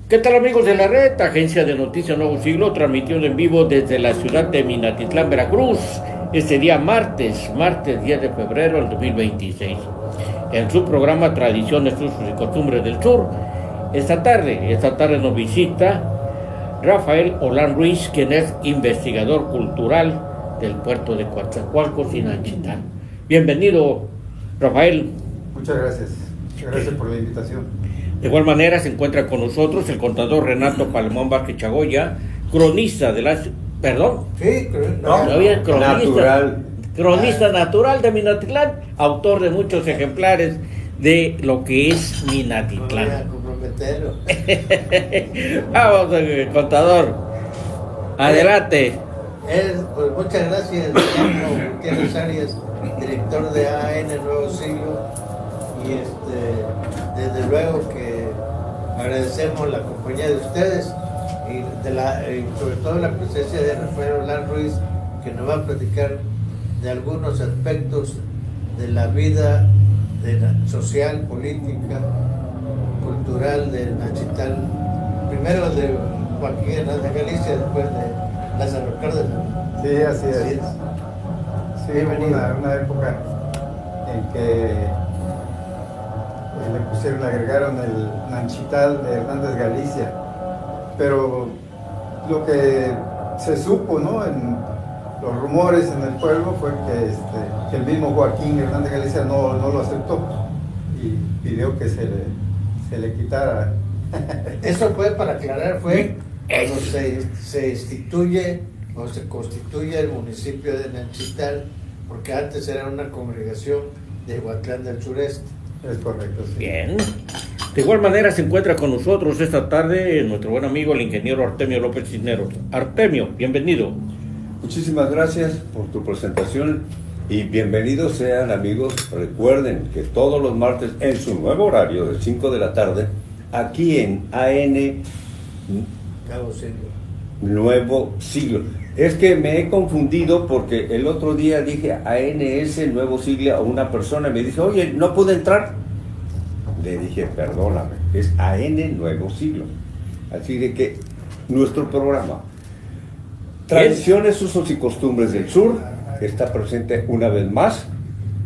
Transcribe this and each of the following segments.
¿Qué tal, amigos de la red? Agencia de Noticias Nuevo Siglo, transmitiendo en vivo desde la ciudad de Minatitlán, Veracruz, este día martes 10 de febrero del 2026. En su programa Tradiciones, Usos y Costumbres del Sur, esta tarde nos visita Rafael Olan Ruiz, quien es investigador cultural del puerto de Coatzacoalcos y Nanchitán. Bienvenido, Rafael. Muchas gracias. Gracias por la invitación. De igual manera se encuentra con nosotros el contador Renato Palemón Vázquez Chagoya, cronista de la... ¿Perdón? Sí, cronista natural de Minatitlán, autor de muchos ejemplares de lo que es Minatitlán. No voy a comprometerlo. Vamos, contador. Adelante. Pues muchas gracias, Gutiérrez Arias, director de AN Nuevo Siglo. Y desde luego que agradecemos la compañía de ustedes y sobre todo la presencia de Rafael Olan Ruiz, que nos va a platicar de algunos aspectos de la vida social, política, cultural de Nanchitán, primero de Joaquín Hernández Galicia, después de Lázaro Cárdenas. Sí, así es. Sí, una época en que agregaron el Nanchital de Hernández Galicia, pero lo que se supo, ¿no?, en los rumores en el pueblo fue que el mismo Joaquín Hernández Galicia no lo aceptó y pidió que se le quitara. Eso fue, para aclarar, fue cuando se instituye o se constituye el municipio de Nanchital, porque antes era una congregación de Huatlán del Sureste. Es correcto, sí. Bien. De igual manera se encuentra con nosotros esta tarde nuestro buen amigo el ingeniero Artemio López Cisneros. Artemio, bienvenido. Muchísimas gracias por tu presentación y bienvenidos sean, amigos. Recuerden que todos los martes en su nuevo horario de 5 de la tarde, aquí en AN Nuevo Siglo. Es que me he confundido porque el otro día dije ANS Nuevo Siglo a una persona y me dice, oye, ¿no pude entrar? Le dije, perdóname, es AN Nuevo Siglo. Así de que nuestro programa Tradiciones, Usos y Costumbres del Sur está presente una vez más.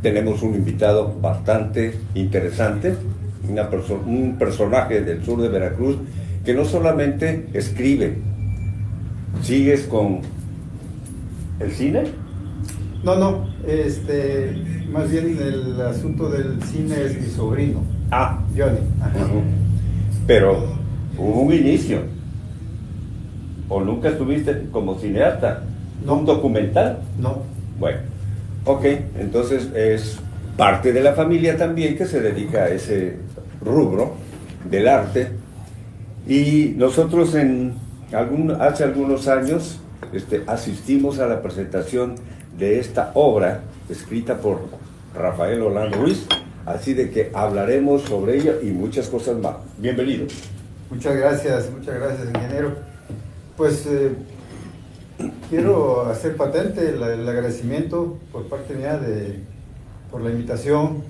Tenemos un invitado bastante interesante, un personaje del sur de Veracruz que no solamente escribe. ¿Sigues con el cine? No, más bien el asunto del cine es mi sobrino. Johnny. Pero hubo un inicio. ¿O nunca estuviste como cineasta? No. ¿Un documental? No. Bueno, ok, entonces es parte de la familia también que se dedica a ese rubro del arte. Y nosotros hace algunos años asistimos a la presentación de esta obra escrita por Rafael Olan Ruiz, así de que hablaremos sobre ella y muchas cosas más. Bienvenido. Muchas gracias, ingeniero. Pues quiero hacer patente el agradecimiento por parte mía por la invitación.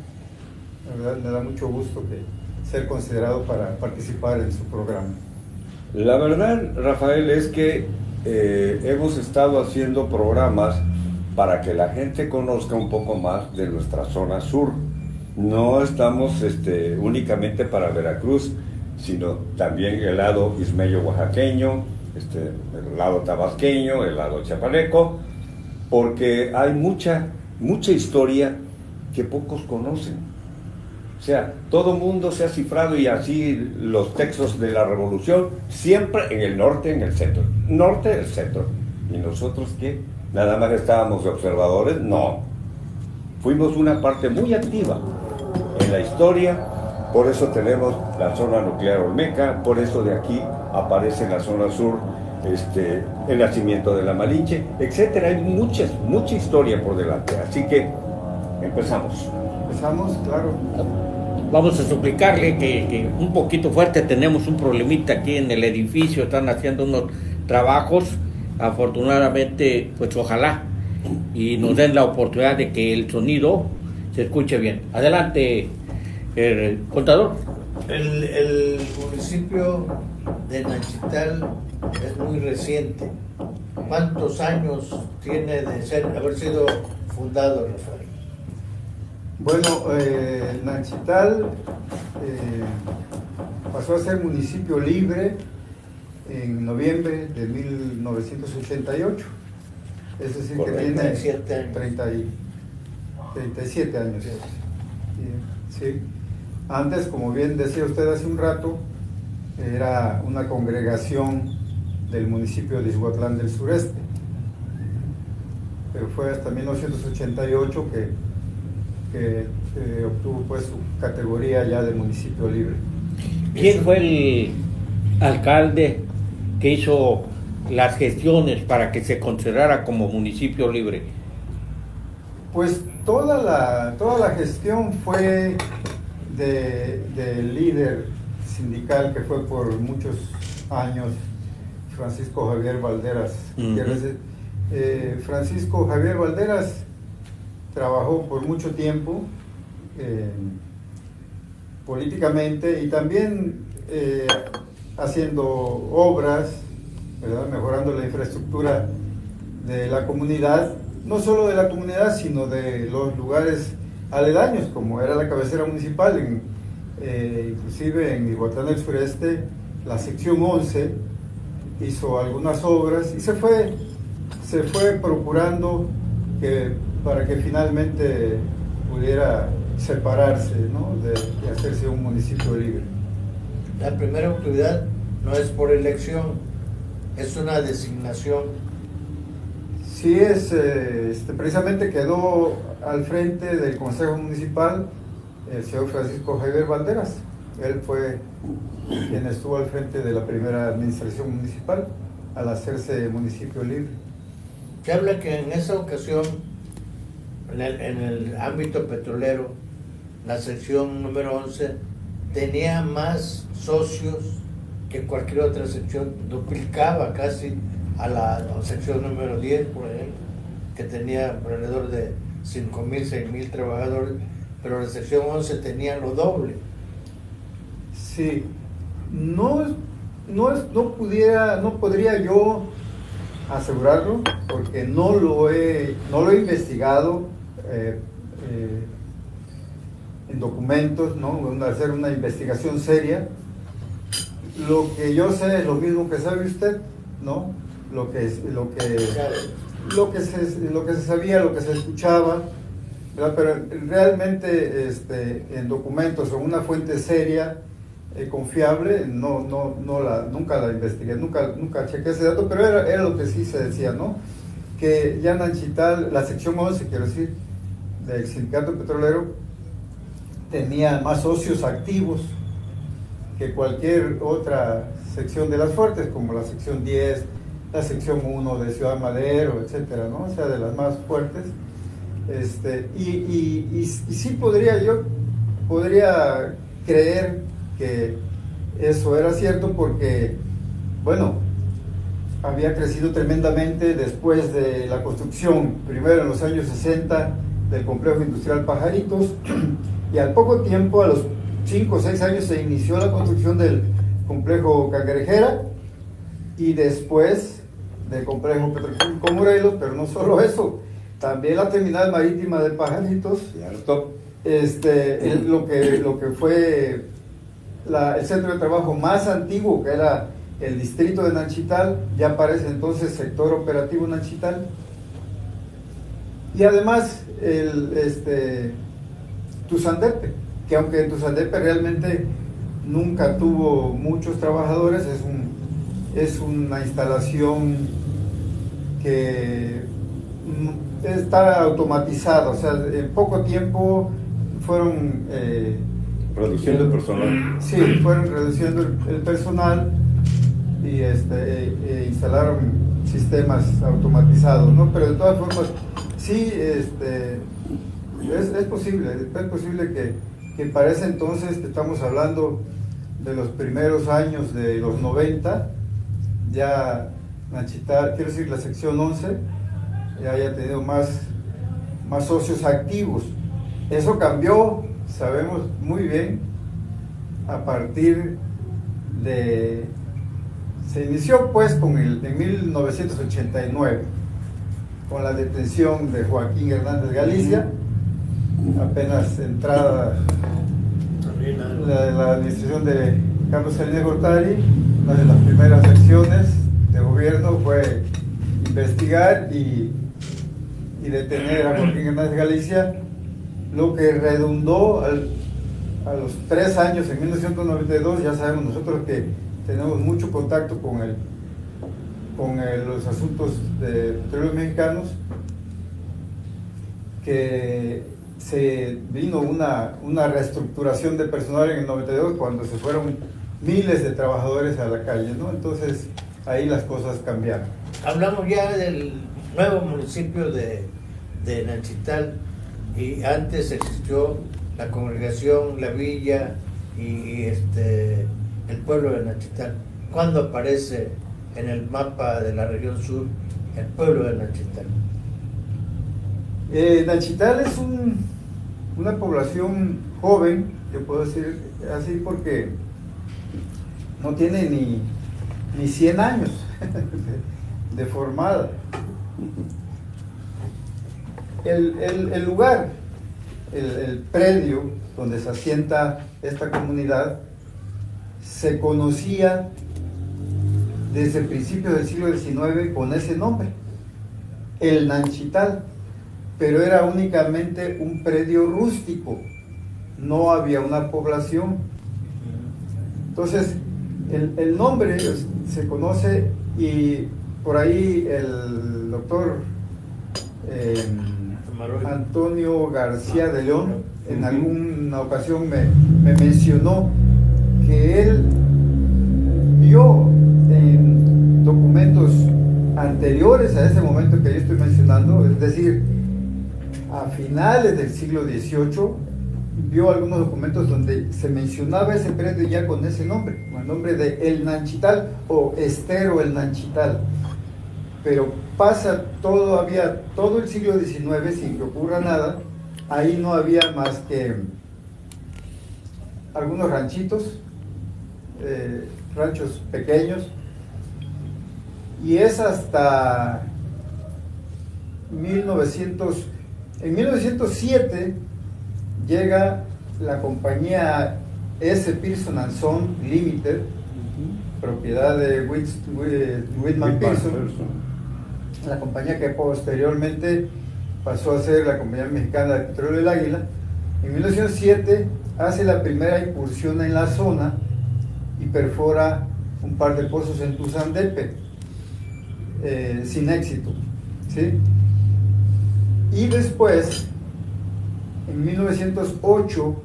La verdad, me da mucho gusto ser considerado para participar en su programa. La verdad, Rafael, es que hemos estado haciendo programas para que la gente conozca un poco más de nuestra zona sur. No estamos únicamente para Veracruz, sino también el lado ismeño oaxaqueño, el lado tabasqueño, el lado chapaneco, porque hay mucha historia que pocos conocen. O sea, todo mundo se ha cifrado y así los textos de la revolución, siempre en el norte, en el centro. Norte, el centro. ¿Y nosotros qué? ¿Nada más estábamos de observadores? No. Fuimos una parte muy activa en la historia, por eso tenemos la zona nuclear olmeca, por eso de aquí aparece en la zona sur el nacimiento de la Malinche, etcétera. Hay mucha historia por delante. Así que empezamos. Empezamos, claro. Vamos a suplicarle que un poquito fuerte, tenemos un problemita aquí en el edificio, están haciendo unos trabajos, afortunadamente, pues ojalá, y nos den la oportunidad de que el sonido se escuche bien. Adelante, contador. El municipio de Nanchital es muy reciente. ¿Cuántos años tiene de haber sido fundado, Rafael? Bueno, Nanchital pasó a ser municipio libre en noviembre de 1988. Es decir, que tiene 37 años. Sí. Antes, como bien decía usted hace un rato, era una congregación del municipio de Izhuatlán del Sureste. Pero fue hasta 1988 que obtuvo pues su categoría ya de municipio libre. ¿Quién fue el alcalde que hizo las gestiones para que se considerara como municipio libre? Pues toda la gestión fue del líder sindical que fue por muchos años, Francisco Javier Valderas. Francisco Javier Valderas trabajó por mucho tiempo políticamente y también haciendo obras, ¿verdad? Mejorando la infraestructura de la comunidad, no solo de la comunidad, sino de los lugares aledaños, como era la cabecera municipal, inclusive en Izhuatlán del Sureste, la sección 11 hizo algunas obras y se fue procurando para que finalmente pudiera separarse, ¿no? de hacerse un municipio libre. La primera autoridad no es por elección, es una designación. Sí, precisamente quedó al frente del Consejo Municipal el señor Francisco Javier Valderas. Él fue quien estuvo al frente de la primera administración municipal al hacerse municipio libre. Se habla que en esa ocasión, en el ámbito petrolero, la sección número 11 tenía más socios que cualquier otra sección, duplicaba casi a la sección número 10, por ejemplo, que tenía alrededor de 5,000, 6,000 trabajadores, pero la sección 11 tenía lo doble. Sí, no podría yo asegurarlo porque no lo he investigado en documentos, ¿no? Hacer una investigación seria. Lo que yo sé es lo mismo que sabe usted, ¿no? Lo que se sabía, lo que se escuchaba, ¿verdad? Pero realmente en documentos o una fuente seria, confiable, nunca la investigué, nunca chequé ese dato, pero era lo que sí se decía, ¿no? Que ya Nanchital, la sección 11, quiero decir, del sindicato petrolero, tenía más socios activos que cualquier otra sección de las fuertes, como la sección 10, la sección 1 de Ciudad Madero, etcétera, ¿no? O sea, de las más fuertes. Y sí podría creer que eso era cierto porque, bueno, había crecido tremendamente después de la construcción, primero en los años 60, del complejo industrial Pajaritos, y al poco tiempo, a los 5 o 6 años, se inició la construcción del complejo Cangrejera y después del complejo petroquímico Morelos, pero no solo eso, también la terminal marítima de Pajaritos, ¿cierto? Lo que fue el centro de trabajo más antiguo, que era el distrito de Nanchital, ya aparece entonces sector operativo Nanchital. Y además Tuzandepe, que aunque Tuzandepe realmente nunca tuvo muchos trabajadores, es una instalación que está automatizada, o sea, en poco tiempo fueron reduciendo el personal. Sí, fueron reduciendo el personal y instalaron sistemas automatizados, ¿no? Pero de todas formas, sí, es posible que para ese entonces, que estamos hablando de los primeros años de los 90, ya Nanchital, quiero decir la sección 11, ya haya tenido más socios activos. Eso cambió, sabemos muy bien, a partir de Se inició pues en 1989 con la detención de Joaquín Hernández Galicia, apenas entrada la administración de Carlos Salinas Gortari. Una de las primeras acciones de gobierno fue investigar y detener a Joaquín Hernández Galicia, lo que redundó a los 3 años, en 1992. Ya sabemos nosotros que tenemos mucho contacto con los asuntos de petróleos mexicanos, que se vino una reestructuración de personal en el 92 cuando se fueron miles de trabajadores a la calle, ¿no? Entonces ahí las cosas cambiaron. Hablamos ya del nuevo municipio de Nanchital, y antes existió la congregación, la villa y el pueblo de Nanchital. ¿Cuándo aparece en el mapa de la región sur el pueblo de Nanchital? Nanchital es una población joven, yo puedo decir así, porque no tiene ni 100 años de formada. El lugar, el predio donde se asienta esta comunidad, se conocía desde principios del siglo XIX con ese nombre, el Nanchital, pero era únicamente un predio rústico, no había una población. Entonces el nombre se conoce, y por ahí el doctor Antonio García de León en alguna ocasión me mencionó que él vio en documentos anteriores a ese momento que yo estoy mencionando, es decir, a finales del siglo XVIII, vio algunos documentos donde se mencionaba ese predio ya con ese nombre, con el nombre de El Nanchital o Estero El Nanchital. Pero pasa todo el siglo XIX sin que ocurra nada. Ahí no había más que algunos ranchitos, ranchos pequeños, y es hasta en 1907 llega la compañía S. Pearson & Son Limited, propiedad de Whitman Pearson, la compañía que posteriormente pasó a ser la Compañía Mexicana de Petróleo del Águila. En 1907 hace la primera incursión en la zona y perfora un par de pozos en Tuzandepe, sin éxito, ¿sí? Y después, en 1908,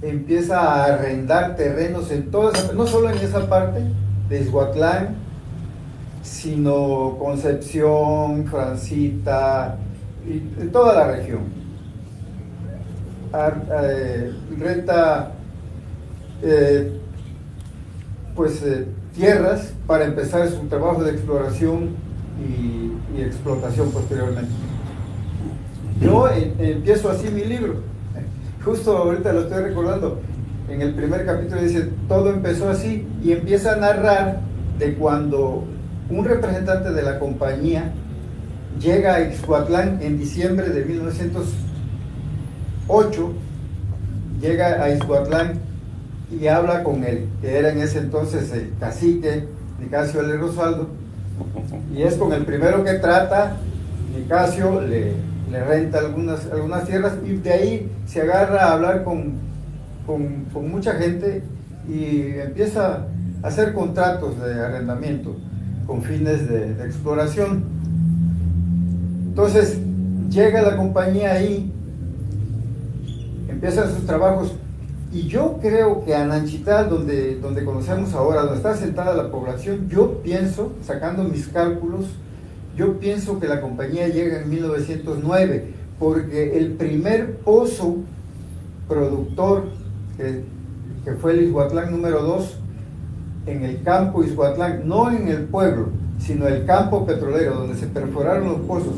empieza a arrendar terrenos en todas, no solo en esa parte de Izhuatlán, sino Concepción, Francita, y en toda la región. Renta tierras para empezar su trabajo de exploración y explotación posteriormente. Yo empiezo así mi libro, justo ahorita lo estoy recordando. En el primer capítulo dice, todo empezó así, y empieza a narrar de cuando un representante de la compañía llega a Ixhuatlán en diciembre de 1908, llega a Ixhuatlán y habla con él, que era en ese entonces el cacique Nicasio L. Rosaldo, y es con el primero que trata. Nicasio le renta algunas tierras, y de ahí se agarra a hablar con mucha gente y empieza a hacer contratos de arrendamiento con fines de exploración. Entonces llega la compañía ahí, empiezan sus trabajos, y yo creo que a Nanchital, donde conocemos ahora, donde está asentada la población, yo pienso, sacando mis cálculos, yo pienso que la compañía llega en 1909, porque el primer pozo productor, que fue el Ixhuatlán número 2, en el campo Ixhuatlán, no en el pueblo, sino el campo petrolero, donde se perforaron los pozos.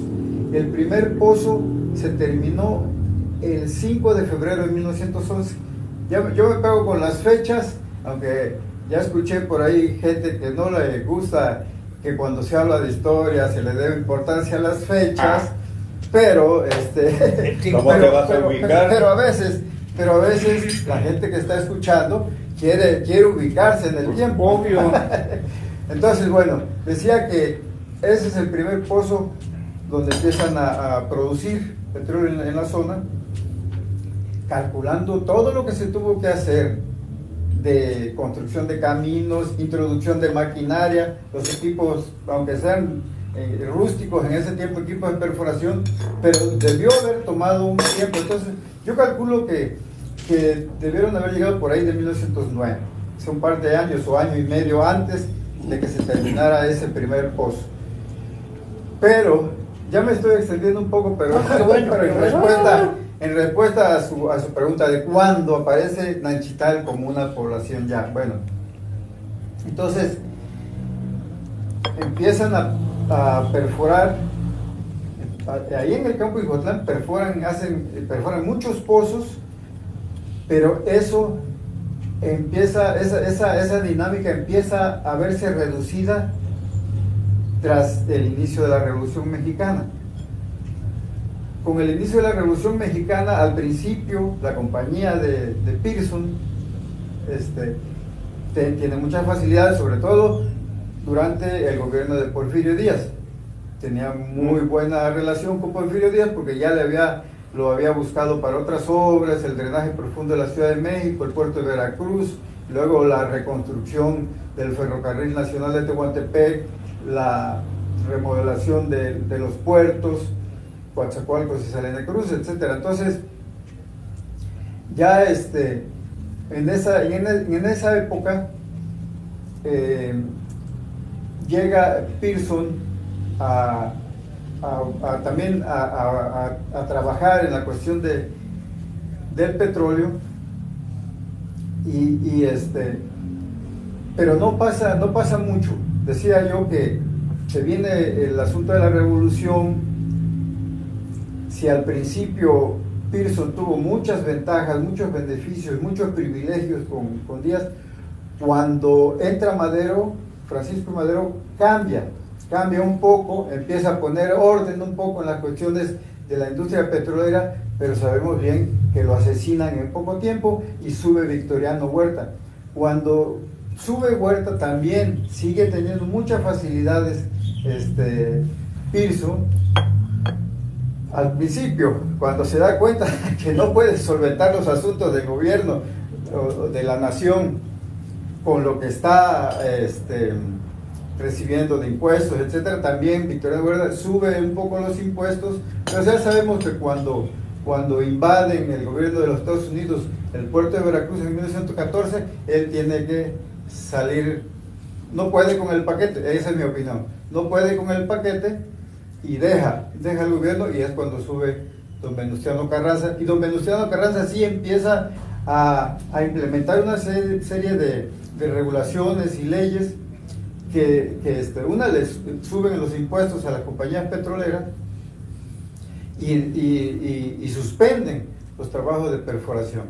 El primer pozo se terminó el 5 de febrero de 1911. Yo me pego con las fechas, aunque ya escuché por ahí gente que no le gusta que cuando se habla de historia se le dé importancia a las fechas, pero ¿Cómo te vas a ubicar? pero a veces la gente que está escuchando quiere ubicarse en el tiempo. Obvio. Entonces, bueno, decía que ese es el primer pozo donde empiezan a producir petróleo en la zona, calculando todo lo que se tuvo que hacer de construcción de caminos, introducción de maquinaria, los equipos, aunque sean rústicos en ese tiempo, equipos de perforación, pero debió haber tomado un tiempo. Entonces, yo calculo que debieron haber llegado por ahí de 1909, hace un par de años o año y medio antes de que se terminara ese primer pozo. Pero, ya me estoy extendiendo un poco, pero en respuesta a su pregunta de cuándo aparece Nanchital como una población ya. Bueno, entonces empiezan a perforar, ahí en el campo de Ixhuatlán perforan muchos pozos, pero eso empieza, esa dinámica empieza a verse reducida tras el inicio de la Revolución Mexicana. Con el inicio de la Revolución Mexicana, al principio, la compañía de Pearson tiene muchas facilidades, sobre todo durante el gobierno de Porfirio Díaz. Tenía muy buena relación con Porfirio Díaz porque ya lo había buscado para otras obras, el drenaje profundo de la Ciudad de México, el puerto de Veracruz, luego la reconstrucción del ferrocarril nacional de Tehuantepec, la remodelación de los puertos, Coatzacoalcos y Salina Cruz, etcétera. Entonces, ya en esa época llega Pearson también a trabajar en la cuestión del petróleo pero no pasa mucho. Decía yo que se viene el asunto de la revolución. Si al principio Pearson tuvo muchas ventajas, muchos beneficios, muchos privilegios con Díaz, cuando entra Madero, Francisco Madero cambia un poco, empieza a poner orden un poco en las cuestiones de la industria petrolera, pero sabemos bien que lo asesinan en poco tiempo y sube Victoriano Huerta. Cuando sube Huerta también sigue teniendo muchas facilidades Pearson. Al principio, cuando se da cuenta que no puede solventar los asuntos del gobierno o de la nación con lo que está recibiendo de impuestos, etcétera, también Victoriano Huerta sube un poco los impuestos, pero ya sabemos que cuando invaden el gobierno de los Estados Unidos el puerto de Veracruz en 1914, él tiene que salir, no puede con el paquete, esa es mi opinión, no puede con el paquete y deja el gobierno, y es cuando sube don Venustiano Carranza, y don Venustiano Carranza sí empieza a implementar una serie de regulaciones y leyes que una les suben los impuestos a las compañías petroleras y suspenden los trabajos de perforación.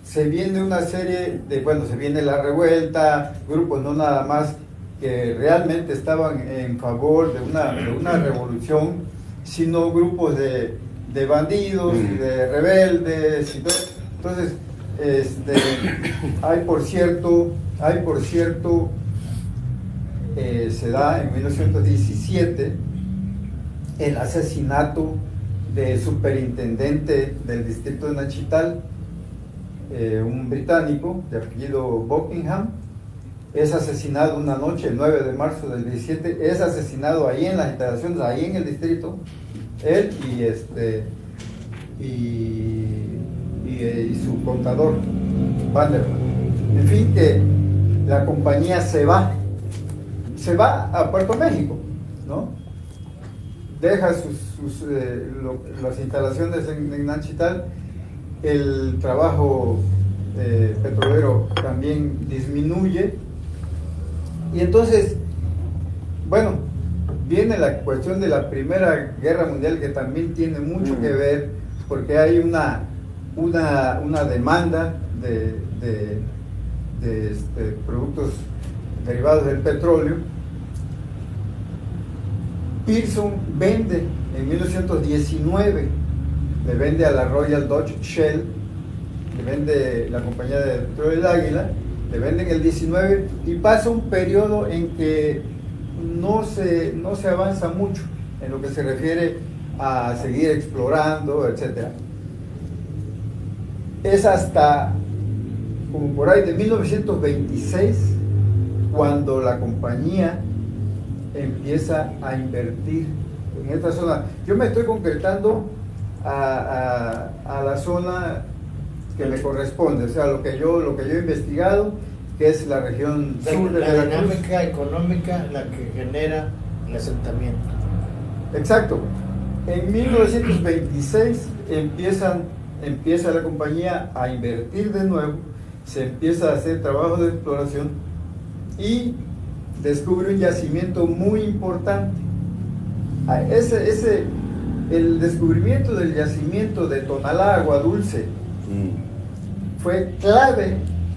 Se viene una serie se viene la revuelta, grupos no nada más que realmente estaban en favor de una revolución, sino grupos de bandidos y de rebeldes y todo. Entonces, hay por cierto, se da en 1917 el asesinato del superintendente del distrito de Nanchital, un británico de apellido Buckingham. Es asesinado una noche, el 9 de marzo del 17, es asesinado ahí en las instalaciones, ahí en el distrito, él y su contador, Vanderman. En fin, que la compañía se va a Puerto México, ¿no? Deja las instalaciones en Nanchital, el trabajo petrolero también disminuye, y entonces, bueno, viene la cuestión de la Primera Guerra Mundial, que también tiene mucho que ver, porque hay una demanda productos derivados del petróleo. Pearson vende en 1919, le vende a la Royal Dutch Shell, le vende la compañía de petróleo del Águila, le vende en el 19 y pasa un periodo en que no se avanza mucho en lo que se refiere a seguir explorando, etc. Es hasta como por ahí de 1926 cuando la compañía empieza a invertir en esta zona. Yo me estoy concretando a la zona que me corresponde, o sea, lo que yo he investigado, que es la región sur de la Veracruz. dinámica económica la que genera el asentamiento. Exacto. En 1926 empieza la compañía a invertir de nuevo, se empieza a hacer trabajo de exploración y descubre un yacimiento muy importante. El descubrimiento del yacimiento de Tonalá, Agua Dulce, fue clave.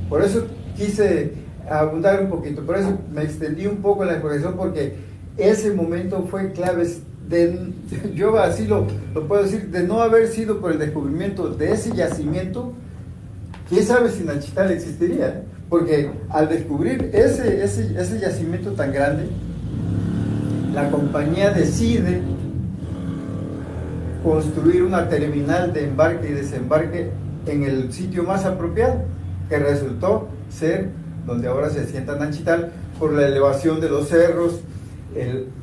Por eso quise abundar un poquito, por eso me extendí un poco en la explicación, porque ese momento fue clave. Yo así lo puedo decir, de no haber sido por el descubrimiento de ese yacimiento, quién sabe si Nanchital existiría, porque al descubrir ese yacimiento tan grande, la compañía decide construir una terminal de embarque y desembarque en el sitio más apropiado, que resultó ser donde ahora se asienta Nanchital, por la elevación de los cerros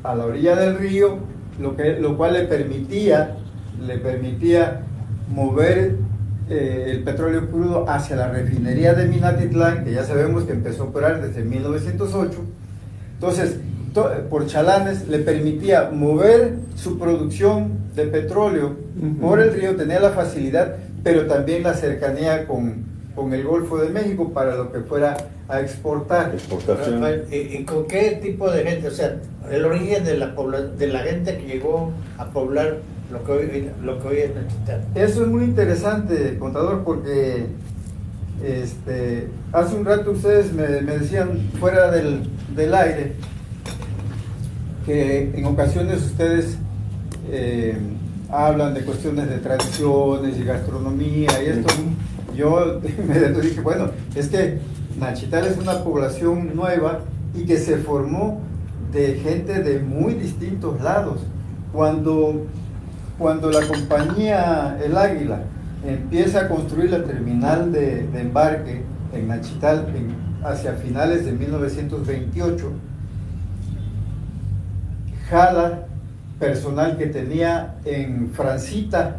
a la orilla del río, lo cual le permitía mover el petróleo crudo hacia la refinería de Minatitlán, que ya sabemos que empezó a operar desde 1908. Entonces, por chalanes le permitía mover su producción de petróleo por el río, tenía la facilidad, pero también la cercanía con el Golfo de México para lo que fuera a exportar. Exportación. ¿Y con qué tipo de gente? O sea, el origen de la gente que llegó a poblar lo que hoy es Nanchital. Eso es muy interesante, contador, porque hace un rato ustedes me decían fuera del aire que en ocasiones ustedes hablan de cuestiones de tradiciones y gastronomía y esto. Yo me dije, bueno, es que Nanchital es una población nueva y que se formó de gente de muy distintos lados. Cuando la compañía El Águila empieza a construir la terminal de embarque en Nanchital hacia finales de 1928, jala personal que tenía en Francita,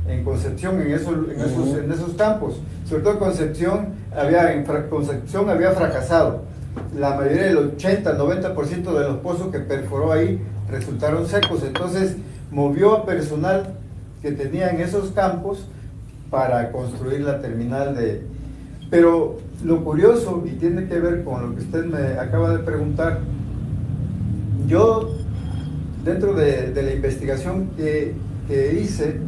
en Concepción, en esos campos. Sobre todo Concepción había fracasado. La mayoría del 80-90% de los pozos que perforó ahí resultaron secos. Entonces movió a personal que tenía en esos campos para construir la terminal de... Pero lo curioso, y tiene que ver con lo que usted me acaba de preguntar, yo dentro de la investigación que hice,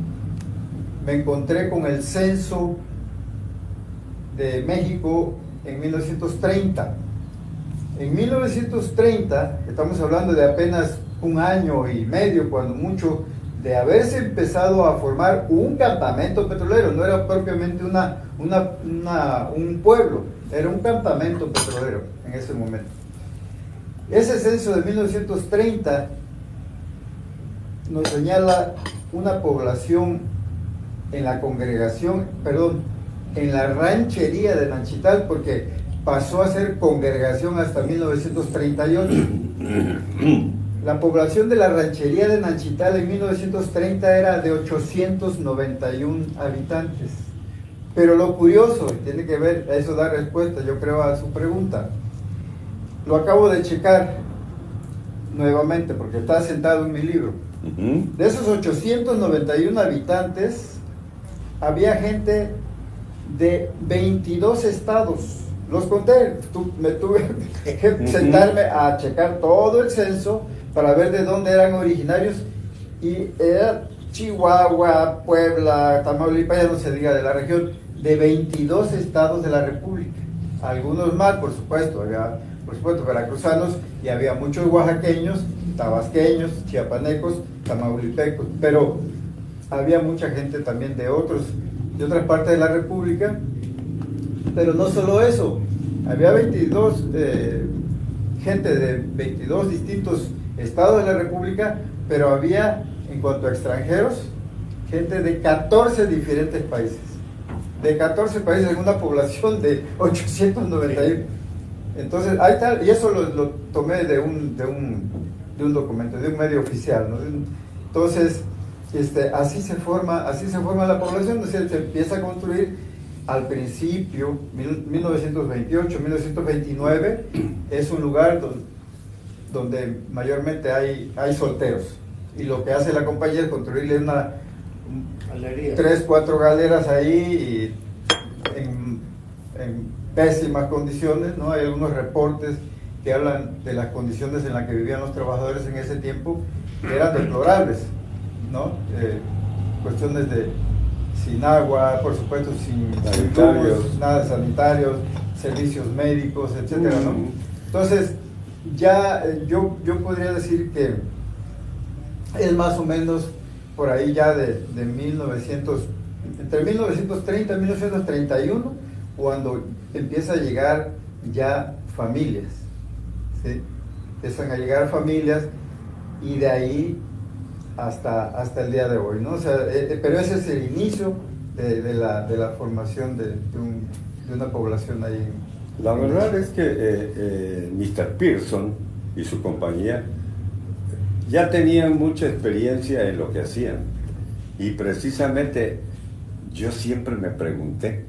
me encontré con el censo de México en 1930. En 1930, estamos hablando de apenas un año y medio, cuando mucho, de haberse empezado a formar un campamento petrolero. No era propiamente un pueblo, era un campamento petrolero en ese momento. Ese censo de 1930 nos señala una población en la ranchería de Nanchital, porque pasó a ser congregación hasta 1938. La población de la ranchería de Nanchital en 1930 era de 891 habitantes. Pero lo curioso, y tiene que ver, a eso da respuesta, yo creo, a su pregunta. Lo acabo de checar nuevamente porque está sentado en mi libro. De esos 891 habitantes, había gente de 22 estados. Los conté, me tuve que sentarme a checar todo el censo para ver de dónde eran originarios, y era Chihuahua, Puebla, Tamaulipas, ya no se diga de la región, de 22 estados de la República. algunos más, por supuesto, había, por supuesto, veracruzanos, y había muchos oaxaqueños, tabasqueños, chiapanecos, tamaulipecos, pero había mucha gente también de otras partes de la República. Pero no solo eso, había 22 gente de 22 distintos estados de la República, pero había, en cuanto a extranjeros, gente de 14 diferentes países. De 14 países en una población de 891. Entonces, ahí está, y eso lo tomé de un documento, de un medio oficial, ¿no? Entonces, así se forma la población, o sea, se empieza a construir al principio, 1928, 1929, es un lugar donde mayormente hay solteros, y lo que hace la compañía es construirle 3, 4 galeras ahí, y en pésimas condiciones, ¿no? Hay algunos reportes que hablan de las condiciones en las que vivían los trabajadores en ese tiempo, que eran deplorables, ¿no? Cuestiones de sin agua, por supuesto, sin tubos, nada de sanitarios, servicios médicos, etcétera, ¿no? Entonces, ya yo podría decir que es más o menos por ahí ya de 1900, entre 1930 y 1931, cuando empieza a llegar ya familias, ¿sí? Empiezan a llegar familias, y de ahí hasta el día de hoy, ¿no? O sea, pero ese es el inicio de la formación de una población ahí. La verdad es que Mr. Pearson y su compañía ya tenían mucha experiencia en lo que hacían, y precisamente yo siempre me pregunté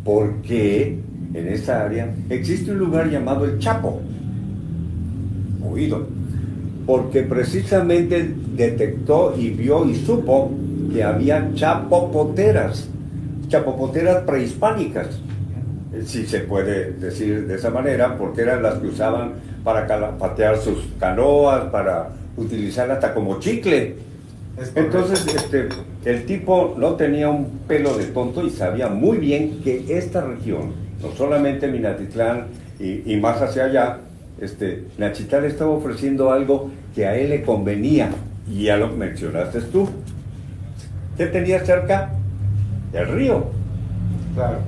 por qué en esa área existe un lugar llamado El Chapo, oído, porque precisamente detectó y vio y supo que había chapopoteras prehispánicas, si se puede decir de esa manera, porque eran las que usaban para patear sus canoas, para utilizar hasta como chicle. Entonces, el tipo no tenía un pelo de tonto y sabía muy bien que esta región, no solamente Minatitlán y más hacia allá, Nachital estaba ofreciendo algo que a él le convenía, y ya lo mencionaste tú. ¿Qué tenía cerca? El río. Claro.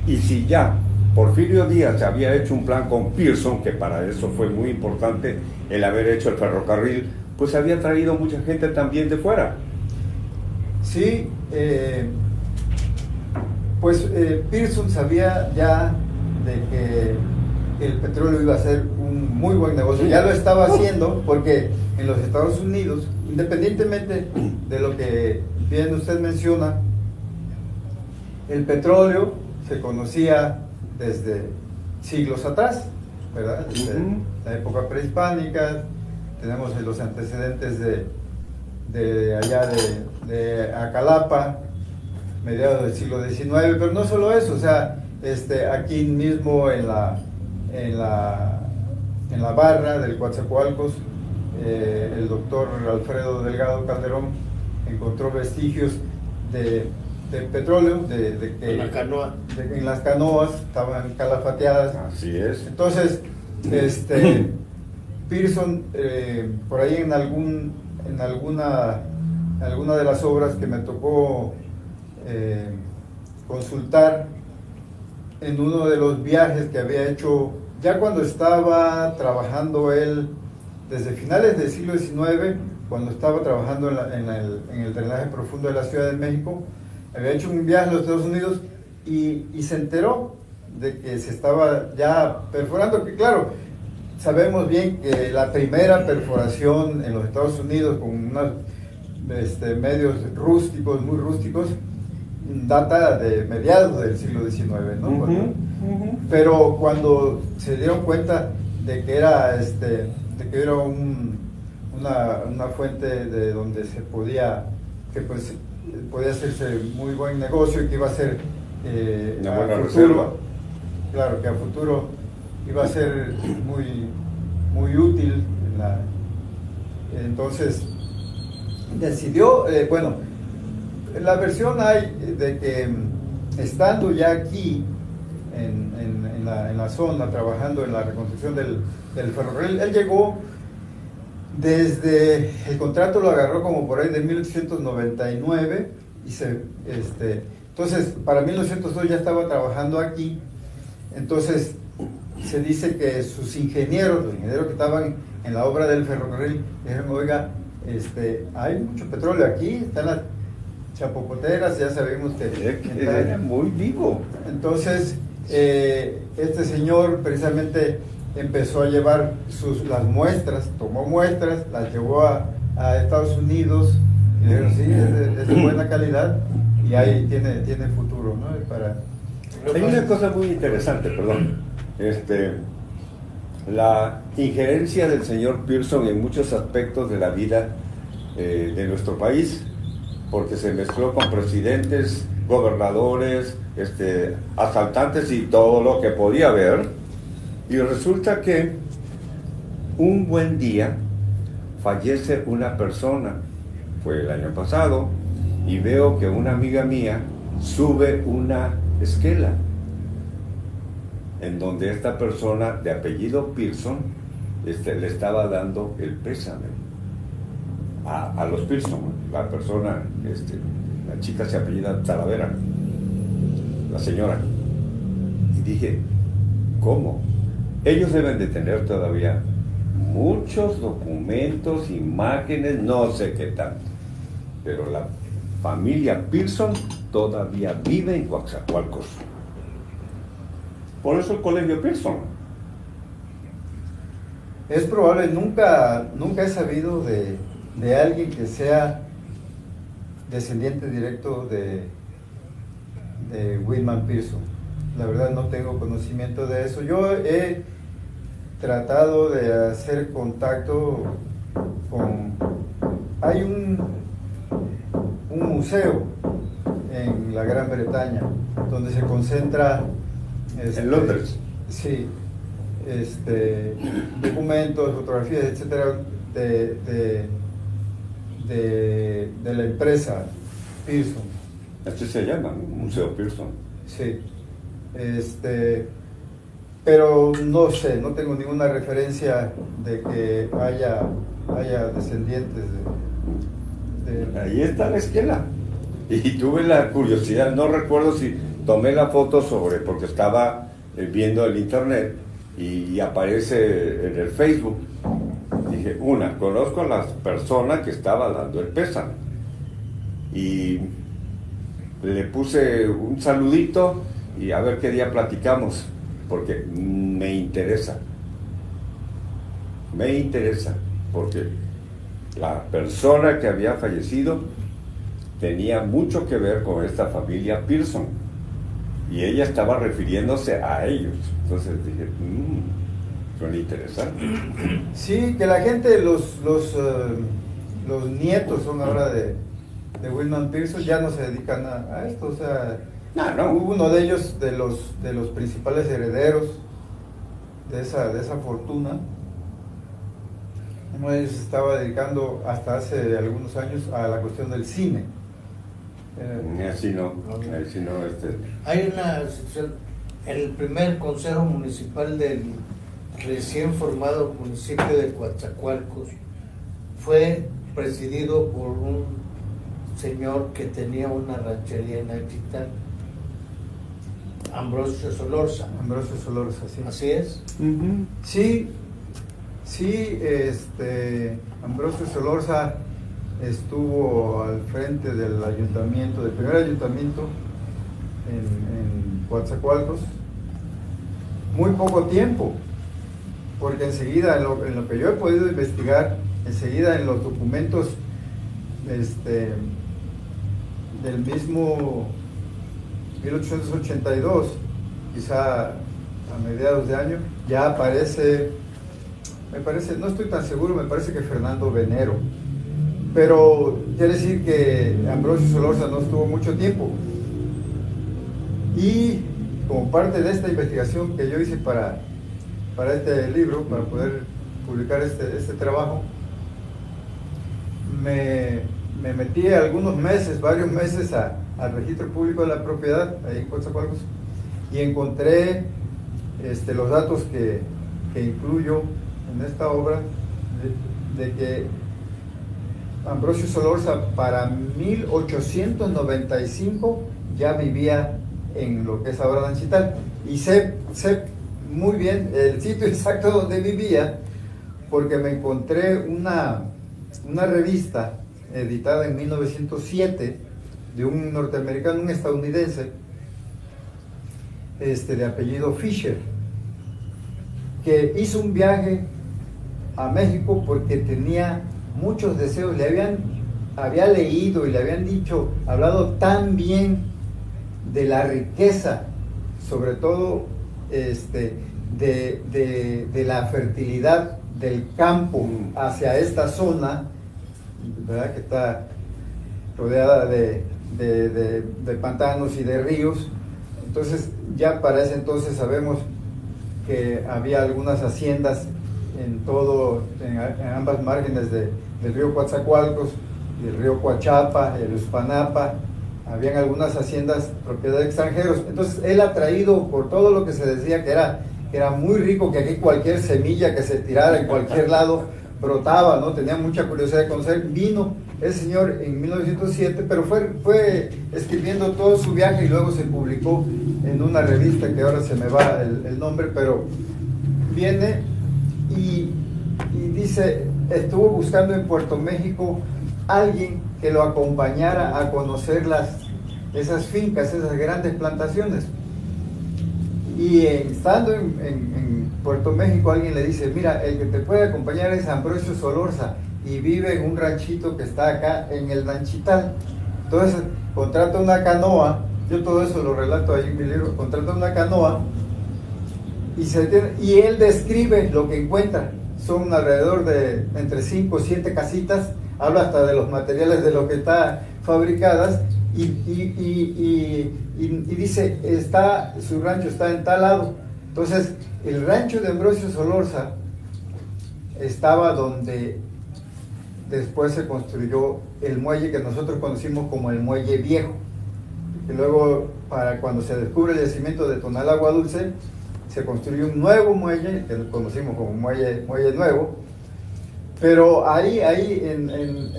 Y si ya Porfirio Díaz había hecho un plan con Pearson, que para eso fue muy importante el haber hecho el ferrocarril, pues había traído mucha gente también de fuera. Sí, Pearson sabía ya de que el petróleo iba a ser un muy buen negocio. Ya lo estaba haciendo, porque en los Estados Unidos, independientemente de lo que bien usted menciona, el petróleo se conocía desde siglos atrás, ¿verdad? Desde la época prehispánica. Tenemos los antecedentes de allá de Acalapa, mediados del siglo XIX, pero no solo eso, o sea, aquí mismo en la barra del Coatzacoalcos, el doctor Alfredo Delgado Calderón encontró vestigios de petróleo, en la canoa. en las canoas estaban calafateadas. Así es. Entonces, Pearson, por ahí en alguna de las obras que me tocó consultar, en uno de los viajes que había hecho, ya cuando estaba trabajando él, desde finales del siglo XIX, cuando estaba trabajando en el drenaje profundo de la Ciudad de México, había hecho un viaje a los Estados Unidos y se enteró de que se estaba ya perforando, que claro, sabemos bien que la primera perforación en los Estados Unidos con unos medios rústicos, muy rústicos, data de mediados del siglo XIX, ¿no? Pero cuando se dieron cuenta de que era una fuente de donde se podía hacerse muy buen negocio, y que iba a ser una buena futuro, reserva. claro, que a futuro iba a ser muy útil. Entonces decidió, la versión hay de que estando ya aquí en la zona, trabajando en la reconstrucción del ferrocarril. Él llegó desde, el contrato lo agarró como por ahí de 1899 y entonces para 1902 ya estaba trabajando aquí. Entonces se dice que sus ingenieros, los ingenieros que estaban en la obra del ferrocarril, dijeron: oiga, hay mucho petróleo aquí, están las chapopoteras, ya sabemos que era muy vivo. Entonces este señor precisamente empezó a llevar las muestras, tomó muestras, las llevó a Estados Unidos y le dijeron: sí, es de buena calidad y ahí tiene futuro, ¿no? Hay una cosa muy interesante, perdón. La injerencia del señor Pearson en muchos aspectos de la vida de nuestro país, porque se mezcló con presidentes, gobernadores, asaltantes y todo lo que podía haber. Y resulta que un buen día fallece una persona, fue el año pasado, y veo que una amiga mía sube una esquela en donde esta persona de apellido Pearson le estaba dando el pésame a los Pearson. La persona, la chica se apellida Talavera, la señora. Y dije: ¿cómo? Ellos deben de tener todavía muchos documentos, imágenes, no sé qué tanto, pero la familia Pearson todavía vive en Coatzacoalcos. Por eso el colegio Pearson. Es probable, nunca he sabido de alguien que sea descendiente directo de Whitman Pearson. La verdad no tengo conocimiento de eso. Yo he tratado de hacer contacto con... Hay un museo en la Gran Bretaña donde se concentra... en Londres. Sí, documentos, fotografías, etcétera, de la empresa Pearson. Así se llama, Museo Pearson. Sí, pero no sé, no tengo ninguna referencia de que haya descendientes de... Ahí está la esquela. Y tuve la curiosidad, no recuerdo si tomé la foto porque estaba viendo el internet y aparece en el Facebook. Dije: conozco a la persona que estaba dando el pésame. Y le puse un saludito y a ver qué día platicamos, porque me interesa, porque la persona que había fallecido tenía mucho que ver con esta familia Pearson y ella estaba refiriéndose a ellos. Entonces dije: suena interesante. Sí, que la gente, los nietos son ahora de Whitman Pearson, ya no se dedican a esto, o sea, No. Uno de ellos, de los principales herederos de esa fortuna, uno de ellos se estaba dedicando hasta hace algunos años a la cuestión del cine. Así no. Hay el primer consejo municipal del recién formado municipio de Coatzacoalcos fue presidido por un señor que tenía una ranchería en Achital, Ambrosio Solorza. Ambrosio Solorza, sí. ¿Así es? Uh-huh. Sí, Ambrosio Solorza estuvo al frente del primer ayuntamiento en Coatzacoalcos, muy poco tiempo, porque enseguida, en lo que yo he podido investigar, enseguida en los documentos del mismo 1882, quizá a mediados de año, ya aparece, me parece, no estoy tan seguro, me parece que Fernando Venero, pero quiere decir que Ambrosio Solorza no estuvo mucho tiempo. Y como parte de esta investigación que yo hice para este libro, para poder publicar este trabajo, me metí varios meses al registro público de la propiedad, ahí en Coatzacoalcos, y encontré los datos que incluyo en esta obra de que Ambrosio Solorza para 1895 ya vivía en lo que es ahora Nanchital, y sé muy bien el sitio exacto donde vivía porque me encontré una revista editada en 1907 de un norteamericano, un estadounidense, de apellido Fisher, que hizo un viaje a México porque tenía muchos deseos, había leído y le habían hablado tan bien de la riqueza, sobre todo de la fertilidad del campo hacia esta zona, ¿verdad? Que está rodeada de pantanos y de ríos. Entonces ya para ese entonces sabemos que había algunas haciendas en ambas márgenes del río Coatzacoalcos y el río Coachapa, el Uspanapa. Habían algunas haciendas propiedad de extranjeros. Entonces él, atraído por todo lo que se decía que era muy rico, que aquí cualquier semilla que se tirara en cualquier lado brotaba, ¿no? Tenía mucha curiosidad de conocer. Vino el señor en 1907, pero fue escribiendo todo su viaje y luego se publicó en una revista que ahora se me va el nombre, pero viene y dice, estuvo buscando en Puerto México alguien que lo acompañara a conocer esas fincas, esas grandes plantaciones. Y estando en Puerto México, alguien le dice, mira, el que te puede acompañar es Ambrosio Solorza y vive en un ranchito que está acá en el Nanchital. Entonces contrata una canoa, yo todo eso lo relato ahí en mi libro, contrata una canoa y él describe lo que encuentra. Son alrededor de entre 5 o 7 casitas, habla hasta de los materiales de lo que está fabricadas y dice, su rancho está en tal lado. Entonces el rancho de Ambrosio Solorza estaba donde después se construyó el muelle que nosotros conocimos como el Muelle Viejo, y luego para cuando se descubre el yacimiento de Tonalá Agua Dulce se construyó un nuevo muelle que conocimos como muelle Nuevo, pero ahí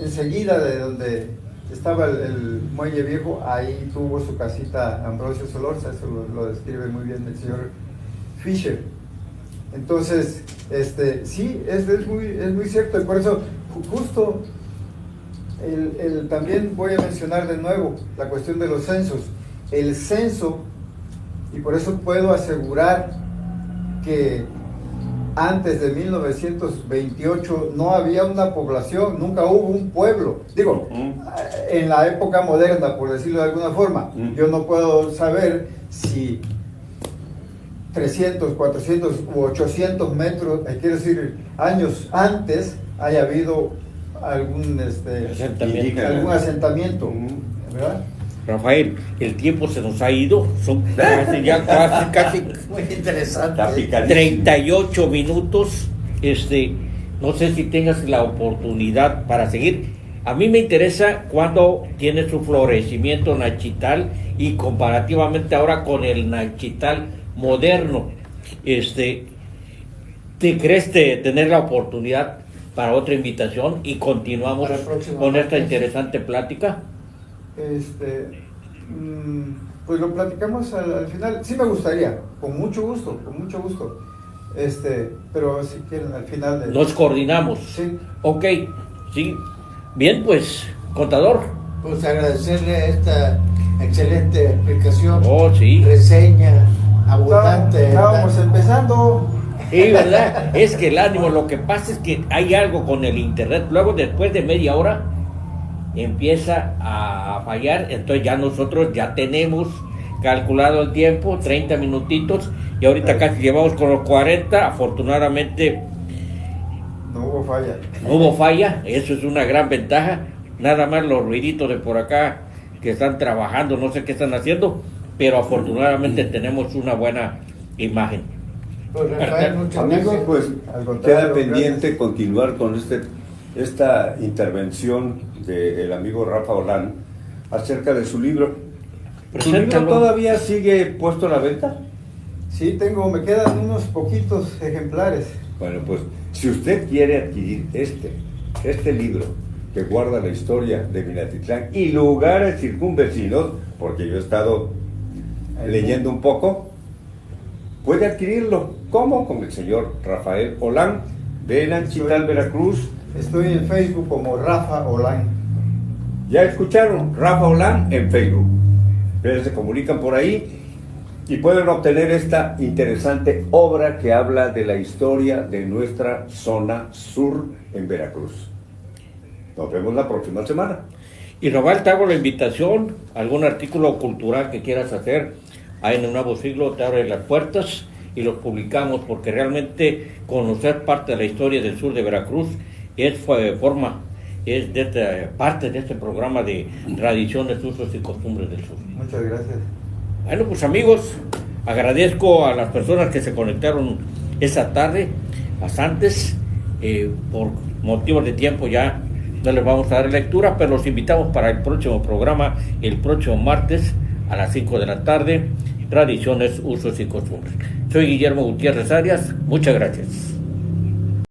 enseguida de donde estaba el Muelle Viejo, ahí tuvo su casita Ambrosio Solorza. Eso lo describe muy bien el señor Fisher. Entonces, sí, es muy cierto, y por eso justo también voy a mencionar de nuevo la cuestión de los censos. El censo, y por eso puedo asegurar que antes de 1928 no había una población, nunca hubo un pueblo. Digo, en la época moderna, por decirlo de alguna forma, yo no puedo saber si 300, 400 u 800 metros, quiero decir, años antes, haya habido algún asentamiento, ¿verdad? Rafael, el tiempo se nos ha ido, son casi muy interesante. 38 minutos. No sé si tengas la oportunidad para seguir. A mí me interesa cuando tiene su florecimiento Nachital y comparativamente ahora con el Nachital moderno. ¿Te crees tener la oportunidad para otra invitación y continuamos con esta interesante plática? Pues lo platicamos al final. Sí, me gustaría, con mucho gusto, pero si quieren al final nos coordinamos. Sí. Ok, sí. Bien, pues, contador. Pues agradecerle esta excelente explicación. Oh, sí. Reseña abundante. Estábamos empezando. Sí, ¿verdad? Es que el ánimo, lo que pasa es que hay algo con el internet. Luego, después de media hora, empieza a fallar. Entonces ya nosotros ya tenemos calculado el tiempo, 30 minutitos, y ahorita casi llevamos con los 40. Afortunadamente no hubo falla. No hubo falla, eso es una gran ventaja. Nada más los ruiditos de por acá que están trabajando, no sé qué están haciendo, pero afortunadamente tenemos una buena imagen. Pues, Rafael, muchas amigos, gracias. pues queda pendiente continuar con esta intervención del amigo Rafa Olán acerca de su libro. ¿Tu libro Preséntalo. todavía sigue puesto a la venta? Sí, me quedan unos poquitos ejemplares. Bueno, pues si usted quiere adquirir este libro que guarda la historia de Minatitlán y lugares circunvecinos, porque yo he estado leyendo un poco, puede adquirirlo. ¿Cómo? Con el señor Rafael Olán de Nanchital, Veracruz. Estoy en Facebook como Rafa Olán. Ya escucharon, Rafa Olán en Facebook. Ustedes se comunican por ahí y pueden obtener esta interesante obra que habla de la historia de nuestra zona sur en Veracruz. Nos vemos la próxima semana. Y Rafael, te hago la invitación, algún artículo cultural que quieras hacer, ahí en el Nuevo Siglo te abre las puertas y los publicamos, porque realmente conocer parte de la historia del sur de Veracruz es parte de este programa de tradiciones, usos y costumbres del sur. Muchas gracias. Bueno, pues amigos, agradezco a las personas que se conectaron esa tarde, bastantes, por motivos de tiempo ya no les vamos a dar lectura, pero los invitamos para el próximo programa, el próximo martes a las 5 de la tarde, tradiciones, usos y costumbres. Soy Guillermo Gutiérrez Arias, muchas gracias.